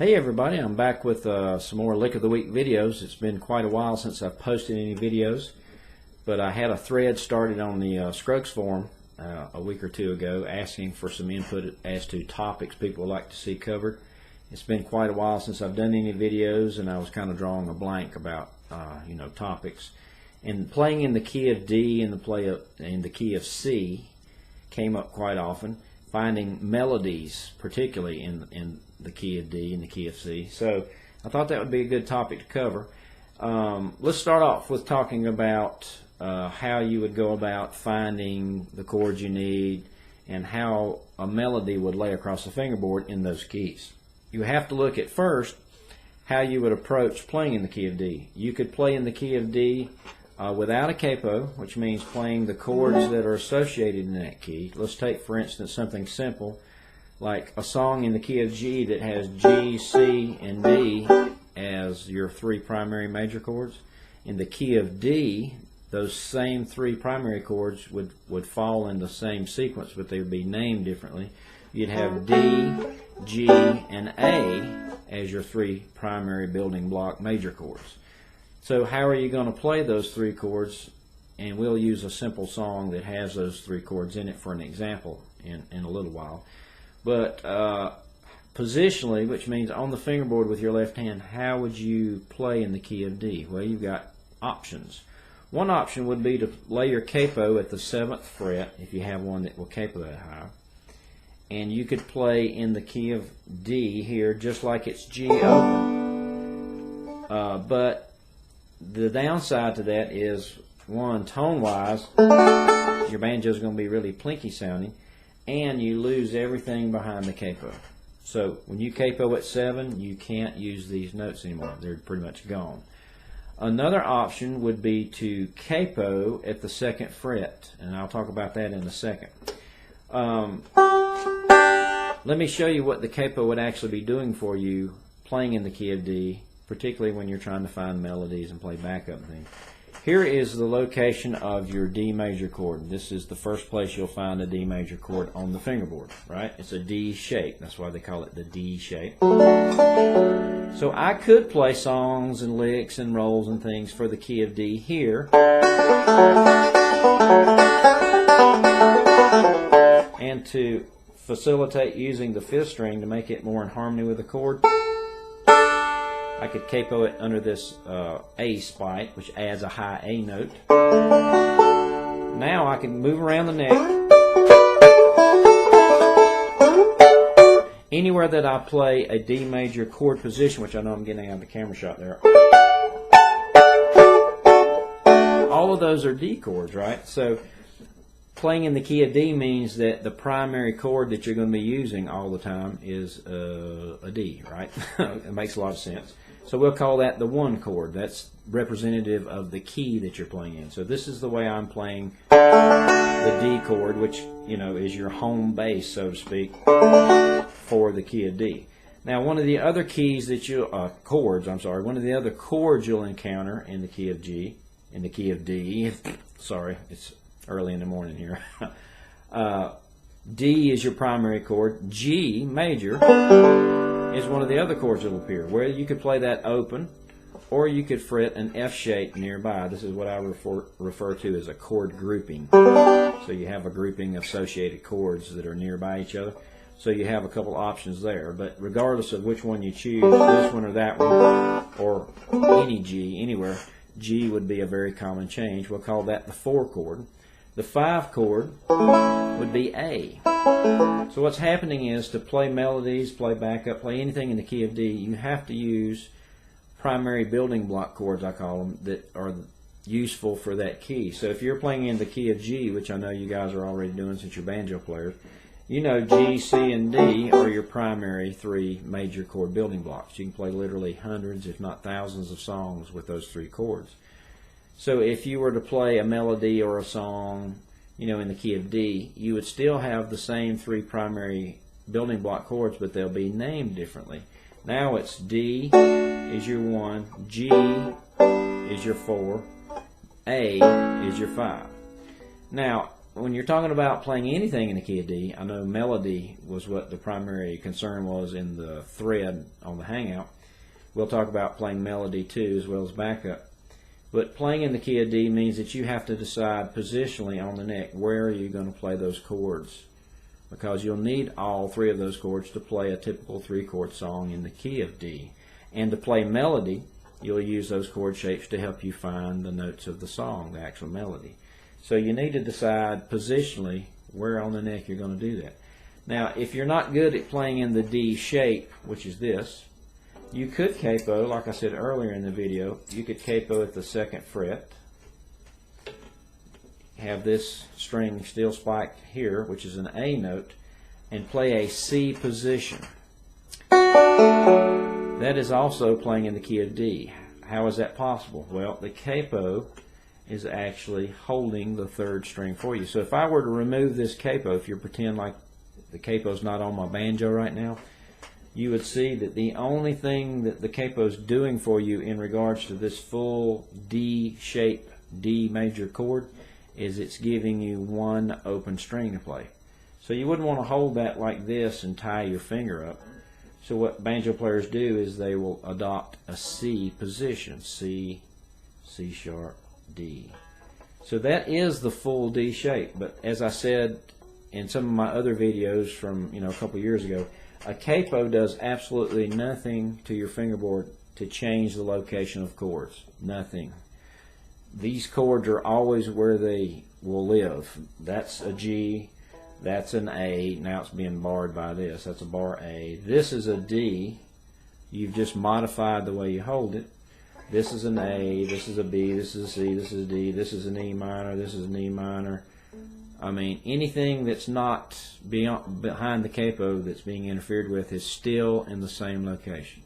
Hey everybody, I'm back with some more Lick of the Week videos. It's been quite a while since I've posted any videos, but I had a thread started on the Scruggs forum a week or two ago asking for some input as to topics people would like to see covered. It's been quite a while since I've done any videos, and I was kind of drawing a blank about topics. And playing in the key of D and in the key of C came up quite often. Finding melodies, particularly in the key of D and the key of C. So I thought that would be a good topic to cover. Let's start off with talking about how you would go about finding the chords you need and how a melody would lay across the fingerboard in those keys. You have to look at first how you would approach playing in the key of D. You could play in the key of D without a capo, which means playing the chords that are associated in that key. Let's take, for instance, something simple like a song in the key of G that has G, C, and D as your three primary major chords. In the key of D, those same three primary chords would fall in the same sequence, but they would be named differently. You'd have D, G, and A as your three primary building block major chords. So how are you going to play those three chords? And we'll use a simple song that has those three chords in it for an example in a little while. But positionally, which means on the fingerboard with your left hand, how would you play in the key of D? Well, you've got options. One option would be to lay your capo at the 7th fret, if you have one that will capo that high. And you could play in the key of D here just like it's G open. But the downside to that is, one, tone-wise, your banjo is going to be really plinky sounding, and you lose everything behind the capo. So when you capo at 7, you can't use these notes anymore. They're pretty much gone. Another option would be to capo at the 2nd fret, and I'll talk about that in a second. Let me show you what the capo would actually be doing for you playing in the key of D, particularly when you're trying to find melodies and play backup and things. Here is the location of your D major chord. This is the first place you'll find a D major chord on the fingerboard, right? It's a D shape. That's why they call it the D shape. So I could play songs and licks and rolls and things for the key of D here. And to facilitate using the 5th string to make it more in harmony with the chord, I could capo it under this A spike, which adds a high A note. Now I can move around the neck. Anywhere that I play a D major chord position, which I know I'm getting out of the camera shot there, all of those are D chords, right? So playing in the key of D means that the primary chord that you're going to be using all the time is a D, right? It makes a lot of sense. So we'll call that the 1 chord. That's representative of the key that you're playing in. So this is the way I'm playing the D chord, which is your home base, so to speak, for the key of D. Now, one of the other keys that one of the other chords you'll encounter in the key of G, in the key of D. Sorry, it's early in the morning here. D is your primary chord. G major is one of the other chords that will appear, where you could play that open, or you could fret an F shape nearby. This is what I refer to as a chord grouping. So you have a grouping of associated chords that are nearby each other. So you have a couple options there. But regardless of which one you choose, this one or that one, or any G, anywhere, G would be a very common change. We'll call that the 4 chord. The 5 chord would be A. So what's happening is, to play melodies, play backup, play anything in the key of D, you have to use primary building block chords, I call them, that are useful for that key. So if you're playing in the key of G, which I know you guys are already doing since you're banjo players, you know G, C, and D are your primary 3 major chord building blocks. You can play literally hundreds, if not thousands, of songs with those 3 chords. So if you were to play a melody or a song, in the key of D, you would still have the same 3 primary building block chords, but they'll be named differently. Now it's D is your 1, G is your 4, A is your 5. Now, when you're talking about playing anything in the key of D, I know melody was what the primary concern was in the thread on the Hangout. We'll talk about playing melody too, as well as backup. But playing in the key of D means that you have to decide positionally on the neck where are you going to play those chords, because you'll need all three of those chords to play a typical 3-chord song in the key of D. And to play melody, you'll use those chord shapes to help you find the notes of the song, the actual melody. So you need to decide positionally where on the neck you're going to do that. Now, if you're not good at playing in the D shape, which is this, you could capo, like I said earlier in the video, you could capo at the 2nd fret, have this string still spiked here, which is an A note, and play a C position. That is also playing in the key of D. How is that possible? Well, the capo is actually holding the 3rd string for you. So if I were to remove this capo, if you pretend like the capo is not on my banjo right now, you would see that the only thing that the capo is doing for you in regards to this full D shape, D major chord, is it's giving you one open string to play. So you wouldn't want to hold that like this and tie your finger up. So what banjo players do is they will adopt a C position, C, C sharp, D. So that is the full D shape. But as I said in some of my other videos from a couple years ago, a capo does absolutely nothing to your fingerboard to change the location of chords. Nothing. These chords are always where they will live. That's a G, that's an A, now it's being barred by this, that's a bar A. This is a D, you've just modified the way you hold it. This is an A, this is a B, this is a C, this is a D, this is an E minor, this is an E minor. I mean, anything that's not behind the capo that's being interfered with is still in the same location.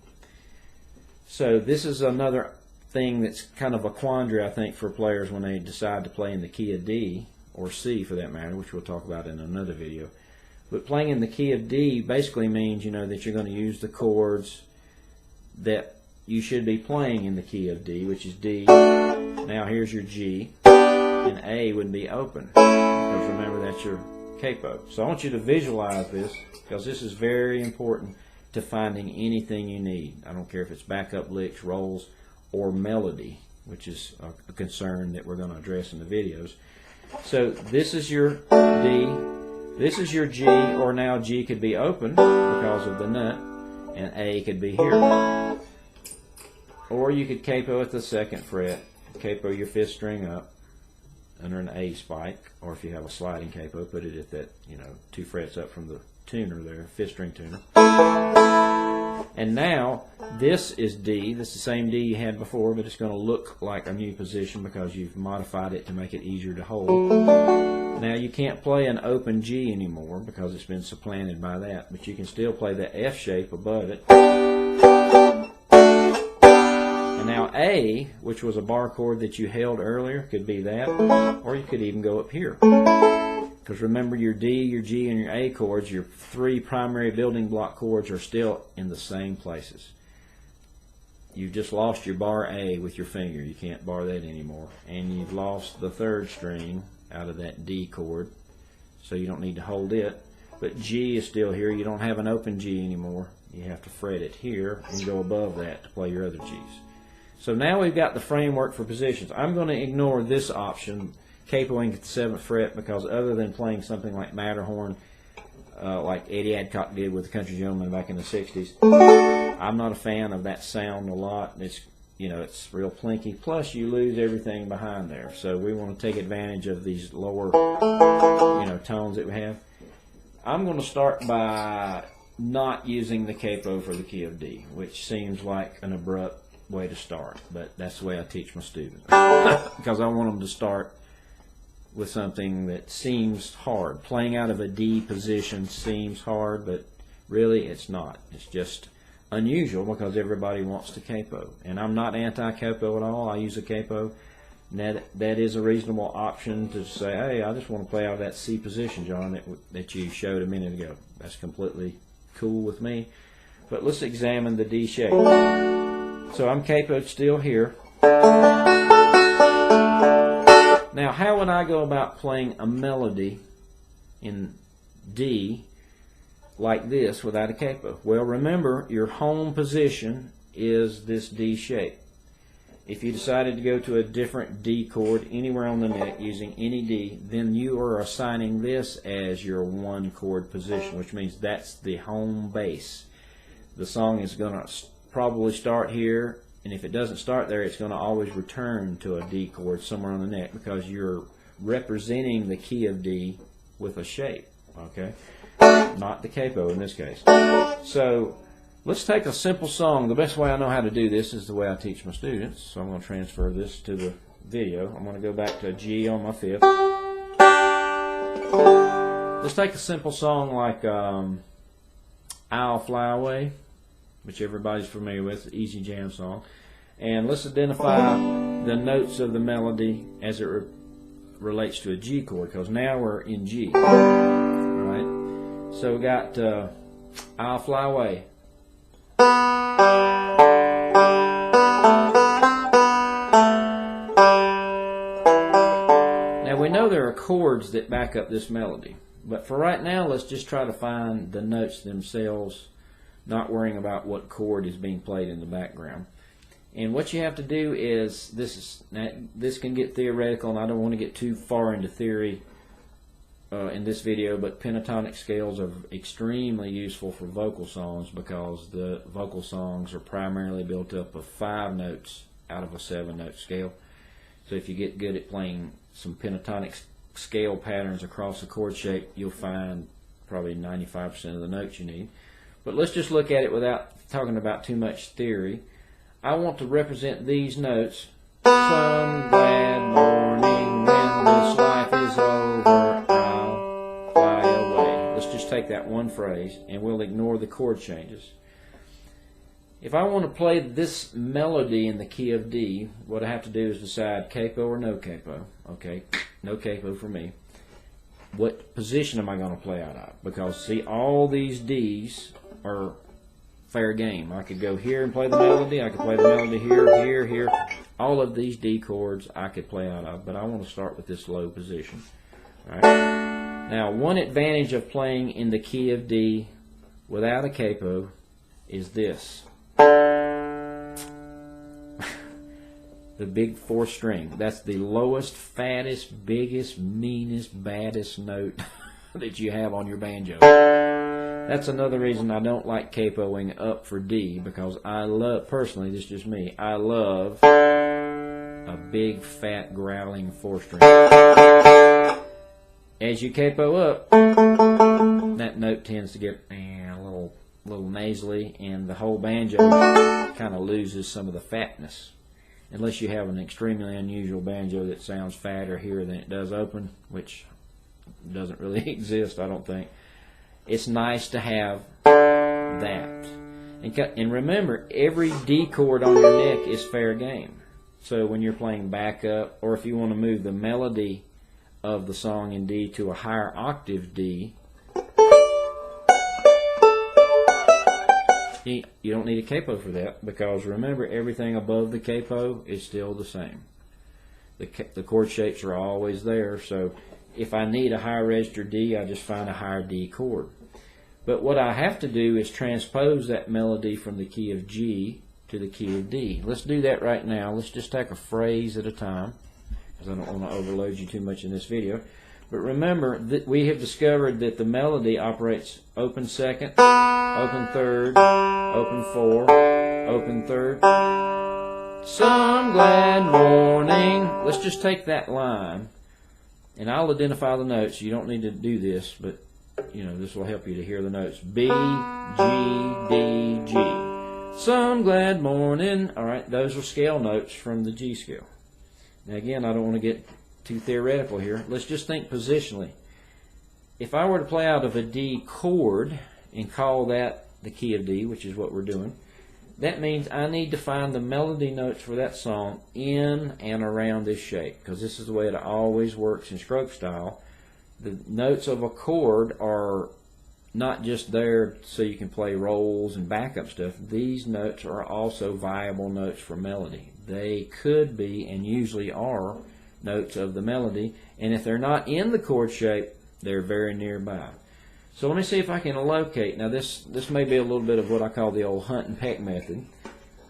So this is another thing that's kind of a quandary, I think, for players when they decide to play in the key of D, or C for that matter, which we'll talk about in another video. But playing in the key of D basically means, that you're going to use the chords that you should be playing in the key of D, which is D. Now here's your G, and A would be open, because remember that's your capo. So I want you to visualize this, because this is very important to finding anything you need. I don't care if it's backup licks, rolls, or melody, which is a concern that we're going to address in the videos. So this is your D, this is your G, or now G could be open because of the nut, and A could be here. Or you could capo at the 2nd fret, capo your 5th string up under an A spike, or if you have a sliding capo, put it at that 2 frets up from the tuner there, 5th string tuner. And now this is D. This is the same D you had before, but it's going to look like a new position because you've modified it to make it easier to hold. Now you can't play an open G anymore because it's been supplanted by that, but you can still play the F shape above it. And now A, which was a bar chord that you held earlier, could be that, or you could even go up here. Because remember, your D, your G, and your A chords, your 3 primary building block chords, are still in the same places. You've just lost your bar A with your finger. You can't bar that anymore. And you've lost the 3rd string out of that D chord, so you don't need to hold it. But G is still here. You don't have an open G anymore. You have to fret it here and go above that to play your other Gs. So now we've got the framework for positions. I'm going to ignore this option, capoing at the 7th fret, because other than playing something like Matterhorn, like Eddie Adcock did with the Country Gentleman back in the 60s, I'm not a fan of that sound a lot. It's real plinky. Plus, you lose everything behind there. So we want to take advantage of these lower, tones that we have. I'm going to start by not using the capo for the key of D, which seems like an abrupt way to start, but that's the way I teach my students, because I want them to start with something that seems hard. Playing out of a D position seems hard, but really it's not. It's just unusual because everybody wants to capo, and I'm not anti-capo at all. I use a capo, and that is a reasonable option to say, hey, I just want to play out of that C position, John, that you showed a minute ago. That's completely cool with me. But let's examine the D shape. So I'm capoed still here. Now, how would I go about playing a melody in D like this without a capo? Well, remember, your home position is this D shape. If you decided to go to a different D chord anywhere on the neck using any D, then you are assigning this as your one chord position, which means that's the home base. The song is going to probably start here, and if it doesn't start there, it's going to always return to a D chord somewhere on the neck because you're representing the key of D with a shape, okay? Not the capo in this case. So let's take a simple song. The best way I know how to do this is the way I teach my students. So I'm going to transfer this to the video. I'm going to go back to G on my fifth. Let's take a simple song like I'll Fly Away, which everybody's familiar with, easy jam song. And let's identify the notes of the melody as it relates to a G chord, because now we're in G. Alright, so we got I'll Fly Away. Now we know there are chords that back up this melody, but for right now let's just try to find the notes themselves, not worrying about what chord is being played in the background. And what you have to do is, this can get theoretical, and I don't want to get too far into theory in this video, but pentatonic scales are extremely useful for vocal songs because the vocal songs are primarily built up of 5 notes out of a 7-note scale. So if you get good at playing some pentatonic scale patterns across the chord shape, you'll find probably 95% of the notes you need. But let's just look at it without talking about too much theory. I want to represent these notes. Some glad morning when this life is over, I'll fly away. Let's just take that one phrase and we'll ignore the chord changes. If I want to play this melody in the key of D, what I have to do is decide capo or no capo. Okay, no capo for me. What position am I going to play out of? Because see, all these D's are fair game. I could go here and play the melody. I could play the melody here, here, here. All of these D chords I could play out of, but I want to start with this low position. All right. Now, one advantage of playing in the key of D without a capo is this. The big 4th string. That's the lowest, fattest, biggest, meanest, baddest note that you have on your banjo. That's another reason I don't like capoing up for D, because I love, personally, this is just me, I love a big, fat, growling 4th string. As you capo up, that note tends to get a little nasally, and the whole banjo kind of loses some of the fatness. Unless you have an extremely unusual banjo that sounds fatter here than it does open, which doesn't really exist, I don't think. It's nice to have that. And remember, every D chord on your neck is fair game. So when you're playing backup, or if you want to move the melody of the song in D to a higher octave D, you don't need a capo for that, because remember, everything above the capo is still the same. The chord shapes are always there, so if I need a higher register D, I just find a higher D chord. But what I have to do is transpose that melody from the key of G to the key of D. Let's do that right now. Let's just take a phrase at a time, because I don't want to overload you too much in this video. But remember that we have discovered that the melody operates open 2nd, open 3rd, open 4, open 3rd. Some glad morning. Let's just take that line, and I'll identify the notes. You don't need to do this, but you know, this will help you to hear the notes. B, G, D, G. Some glad morning. All right, those are scale notes from the G scale. Now again, I don't want to get too theoretical here. Let's just think positionally. If I were to play out of a D chord and call that the key of D, which is what we're doing, that means I need to find the melody notes for that song in and around this shape, because this is the way it always works in stroke style. The notes of a chord are not just there so you can play rolls and backup stuff. These notes are also viable notes for melody. They could be, and usually are, notes of the melody, and if they're not in the chord shape, they're very nearby. So let me see if I can locate. Now this may be a little bit of what I call the old hunt and peck method.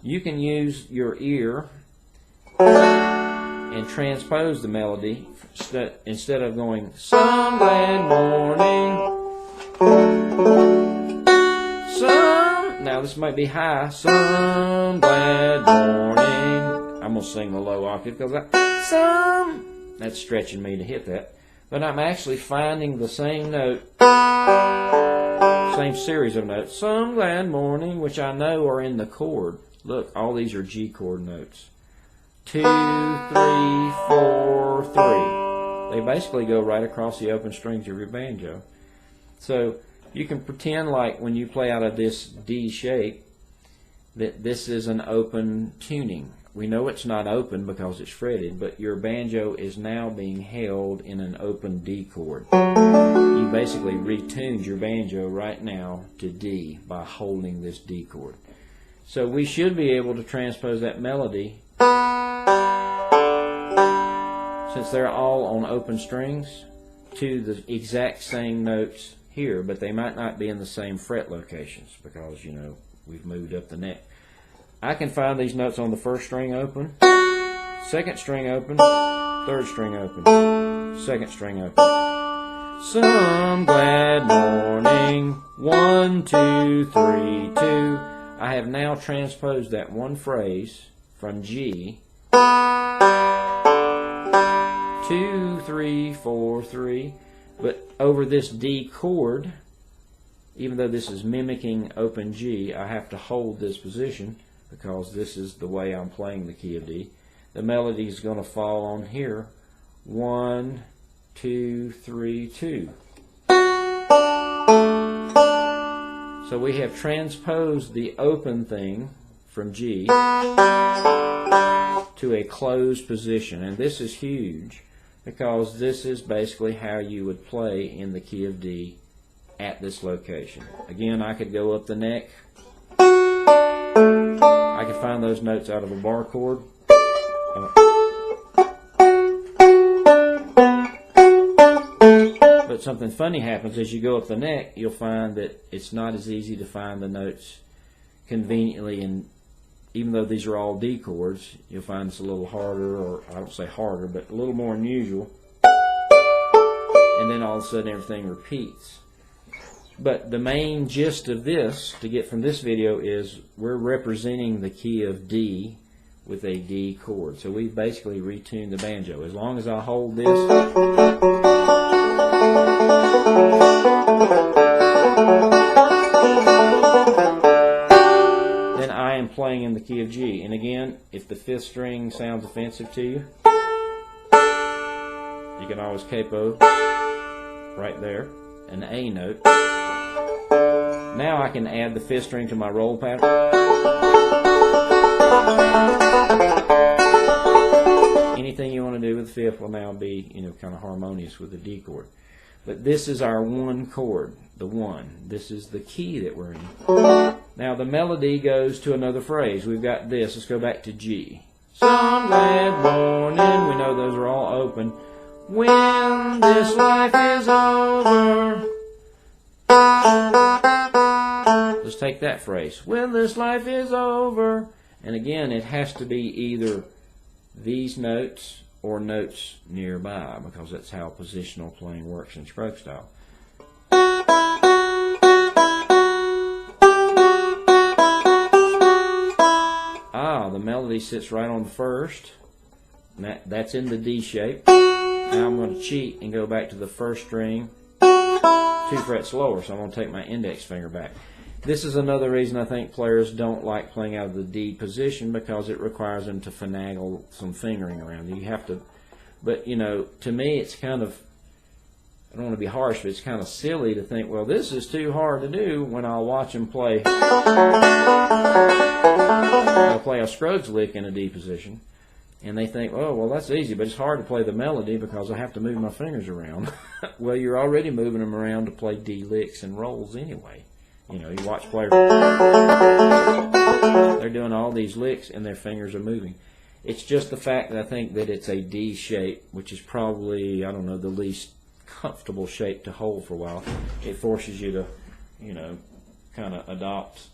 You can use your ear and transpose the melody instead of going some glad morning. Now this might be high. Some glad morning. I'm going to sing the low octave because that's stretching me to hit that. But I'm actually finding the same note, same series of notes. Some glad morning, which I know are in the chord. Look, all these are G chord notes. 2, 3, 4, 3. They basically go right across the open strings of your banjo. So you can pretend like when you play out of this D shape that this is an open tuning. We know it's not open because it's fretted, but your banjo is now being held in an open D chord. You basically retuned your banjo right now to D by holding this D chord. So we should be able to transpose that melody, since they're all on open strings, to the exact same notes here, but they might not be in the same fret locations because, you know, we've moved up the neck. I can find these notes on the first string open, second string open, third string open, second string open. Some glad morning, 1, 2, 3, 2. I have now transposed that one phrase from G, 2, 3, 4, 3, but over this D chord, even though this is mimicking open G, I have to hold this position because this is the way I'm playing the key of D. The melody is going to fall on here, 1, 2, 3, 2. So we have transposed the open thing from G to a closed position, and this is huge because this is basically how you would play in the key of D at this location. Again, I could go up the neck. I could find those notes out of a bar chord. But something funny happens as you go up the neck. You'll find that it's not as easy to find the notes conveniently, and even though these are all D chords, you'll find it's a little harder, or I don't say harder, but a little more unusual. And then all of a sudden everything repeats. But the main gist of this, to get from this video, is we're representing the key of D with a D chord. So we've basically retuned the banjo. As long as I hold this, then I am playing in the key of G. And again, if the fifth string sounds offensive to you, you can always capo right there, an A note. Now I can add the fifth string to my roll pattern. Anything you want to do with the fifth will now be, you know, kind of harmonious with the D chord. But this is our one chord, the one. This is the key that we're in. Now the melody goes to another phrase. We've got this. Let's go back to G. Some glad morning. We know those are all open. When this life is over. Let's take that phrase. When this life is over. And again, it has to be either these notes or notes nearby, because that's how positional playing works in stroke style. The melody sits right on the first. That's in the D shape. Now I'm going to cheat and go back to the first string 2 frets lower, so I'm going to take my index finger back. This is another reason I think players don't like playing out of the D position, because it requires them to finagle some fingering around. You have to, but you know, to me it's kind of, I don't want to be harsh, but it's kind of silly to think, well, this is too hard to do, when I'll watch them play. I'll play a Scruggs lick in a D position, and they think, oh, well, that's easy, but it's hard to play the melody because I have to move my fingers around. Well, you're already moving them around to play D licks and rolls anyway. You know, you watch players, they're doing all these licks and their fingers are moving. It's just the fact that I think that it's a D shape, which is probably, I don't know, the least comfortable shape to hold for a while. It forces you to, you know, kind of adopt.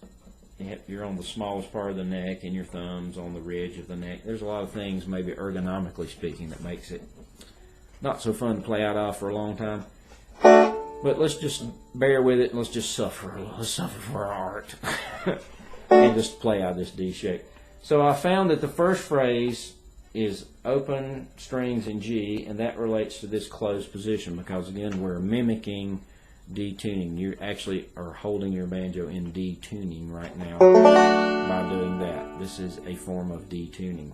You're on the smallest part of the neck and your thumb's on the ridge of the neck. There's a lot of things, maybe ergonomically speaking, that makes it not so fun to play out of for a long time. But let's just bear with it and let's just suffer. Let's suffer for our art and just play out this D shape. So I found that the first phrase is open strings in G, and that relates to this closed position because, again, we're mimicking D tuning. You actually are holding your banjo in D tuning right now by doing that. This is a form of D tuning.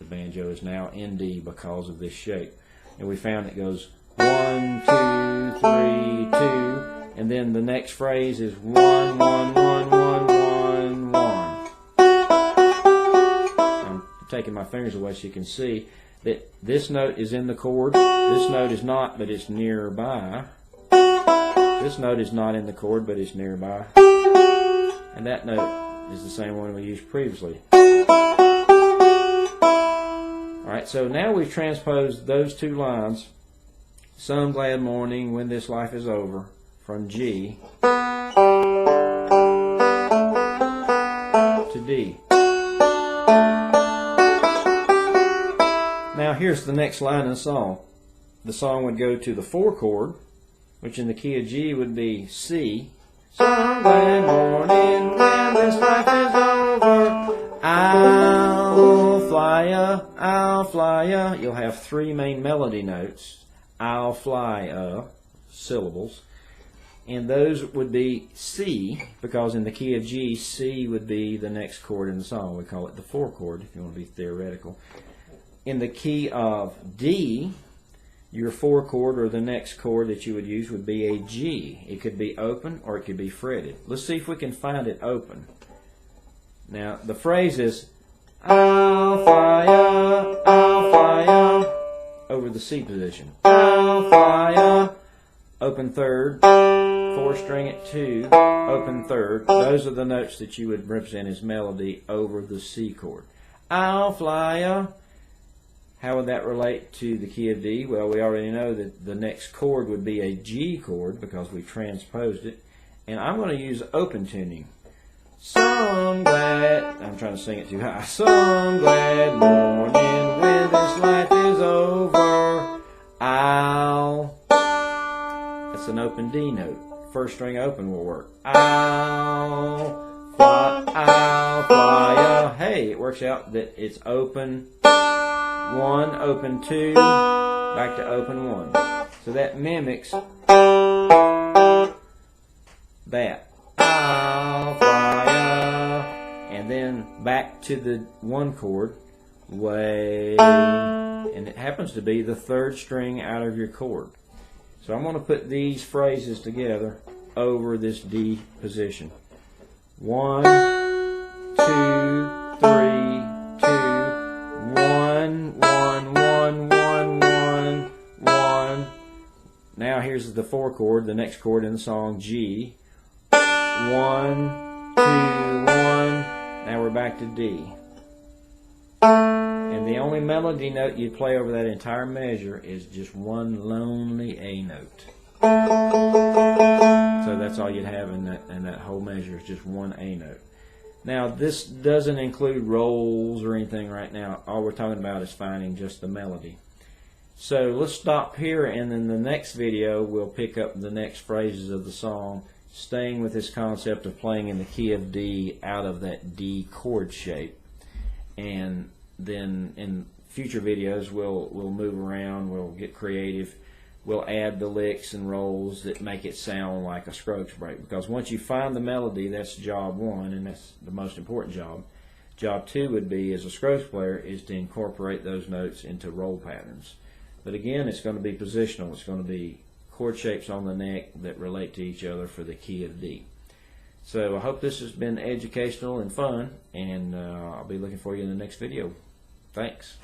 The banjo is now in D because of this shape. And we found it goes 1, 2, 3, 2, and then the next phrase is 1, 1, 1, 1, 1, 1. I'm taking my fingers away so you can see that this note is in the chord. This note is not, but it's nearby. This note is not in the chord, but it's nearby. And that note is the same one we used previously. Alright, so now we've transposed those two lines, some glad morning when this life is over, from G to D. Now here's the next line in the song. The song would go to the 4 chord, which in the key of G would be C. Some glad morning when this life is over, I'll fly ya, I'll fly ya. You'll have 3 main melody notes. I'll fly syllables. And those would be C, because in the key of G, C would be the next chord in the song. We call it the 4 chord, if you want to be theoretical. In the key of D, your 4 chord or the next chord that you would use would be a G. It could be open or it could be fretted. Let's see if we can find it open. Now, the phrase is, I'll fly ya, over the C position. I'll fly ya, open 3rd, 4 string at 2, open 3rd. Those are the notes that you would represent as melody over the C chord. I'll fly ya. How would that relate to the key of D? Well, we already know that the next chord would be a G chord because we transposed it. And I'm going to use open tuning. Some glad, I'm trying to sing it too high. Some glad morning when this life is over, I'll, that's an open D note. 1st string open will work. I'll fly ya. Hey, it works out that it's open 1, open 2, back to open 1. So that mimics that. I'll fly ya. And then back to the 1 chord, way, and it happens to be the 3rd string out of your chord. So I'm going to put these phrases together over this D position. 1, 2, 3, 2, 1, 1, 1, 1, 1, 1. Now here's the 4 chord, the next chord in the song, G. 1, 2, 1. Now we're back to D. And the only melody note you play over that entire measure is just one lonely A note. So that's all you'd have in that whole measure is just one A note. Now this doesn't include rolls or anything right now. All we're talking about is finding just the melody. So let's stop here, and in the next video we'll pick up the next phrases of the song, staying with this concept of playing in the key of D out of that D chord shape. And then in future videos we'll move around, we'll get creative, we'll add the licks and rolls that make it sound like a Scruggs break, because once you find the melody, that's job 1, and that's the most important job. Job 2 would be, as a Scruggs player, is to incorporate those notes into roll patterns. But again, it's going to be positional. It's going to be chord shapes on the neck that relate to each other for the key of D. So I hope this has been educational and fun, and I'll be looking for you in the next video. Thanks.